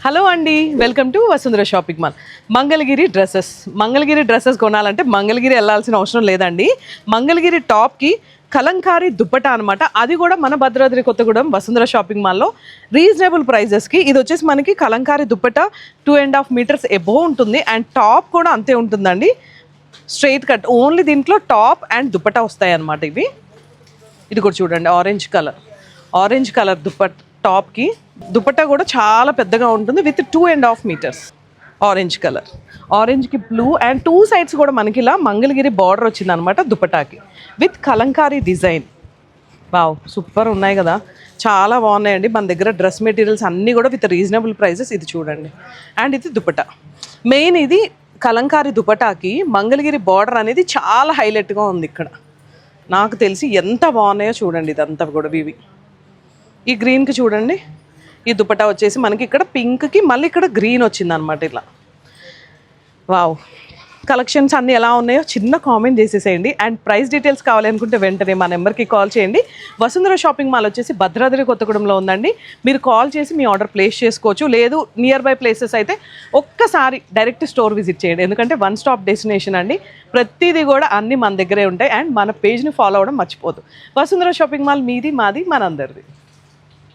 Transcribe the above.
Hello అండి, welcome to Vasundhara shopping mall. Mangalagiri dresses కొనాలంటే మంగళగిరి వెళ్ళాల్సిన అవసరం లేదండి. మంగళగిరి టాప్కి కలంకారీ దుప్పట అనమాట. అది కూడా మన భద్రాద్రి కొత్తగూడెం వసుంధర షాపింగ్ మాల్లో రీజనబుల్ ప్రైజెస్కి. ఇది వచ్చేసి మనకి కలంకారీ దుప్పట 2.5 మీటర్స్ ఎబో ఉంటుంది అండ్ టాప్ కూడా అంతే ఉంటుందండి. స్ట్రైట్ కట్ ఓన్లీ, దీంట్లో టాప్ అండ్ దుప్పట వస్తాయి అన్నమాట. ఇది కూడా చూడండి, ఆరెంజ్ కలర్ టాప్కి దుపట్టా కూడా చాలా పెద్దగా ఉంటుంది విత్ 2.5 మీటర్స్. ఆరెంజ్కి బ్లూ అండ్ 2 సైడ్స్ కూడా మనకి ఇలా మంగళగిరి బార్డర్ వచ్చింది అనమాట దుపట్టాకి with kalamkari design. Wow, super ఉన్నాయి కదా, చాలా బాగున్నాయండి. మన దగ్గర డ్రెస్ మెటీరియల్స్ అన్నీ కూడా విత్ రీజనబుల్ ప్రైజెస్. ఇది చూడండి, అండ్ ఇది దుపట్టా. మెయిన్ ఇది కలంకారీ దుపట్టాకి మంగళగిరి బార్డర్ అనేది చాలా హైలైట్గా ఉంది. ఇక్కడ నాకు తెలిసి ఎంత బాగున్నాయో చూడండి. ఇదంతా కూడా ఈ గ్రీన్కి చూడండి, ఈ దుపట్టా వచ్చేసి మనకి ఇక్కడ పింక్కి మళ్ళీ ఇక్కడ గ్రీన్ వచ్చింది అనమాట. ఇలా వావ్, కలెక్షన్స్ అన్నీ ఎలా ఉన్నాయో చిన్న కామెంట్ చేసేసేయండి. అండ్ ప్రైస్ డీటెయిల్స్ కావాలి అనుకుంటే వెంటనే మా నెంబర్కి కాల్ చేయండి. వసుంధర షాపింగ్ మాల్ వచ్చేసి భద్రాద్రి కొత్తగూడెంలో ఉందండి. మీరు కాల్ చేసి మీ ఆర్డర్ ప్లేస్ చేసుకోవచ్చు. లేదు నియర్ బై ప్లేసెస్ అయితే ఒక్కసారి డైరెక్ట్ స్టోర్ విజిట్ చేయండి. ఎందుకంటే వన్ స్టాప్ డెస్టినేషన్ అండి. ప్రతిదీ కూడా అన్నీ మన దగ్గరే ఉంటాయి. అండ్ మన పేజ్ని ఫాలో అవ్వడం మర్చిపోదు. వసుంధర షాపింగ్ మాల్ మీది, మాది, మనందరిది.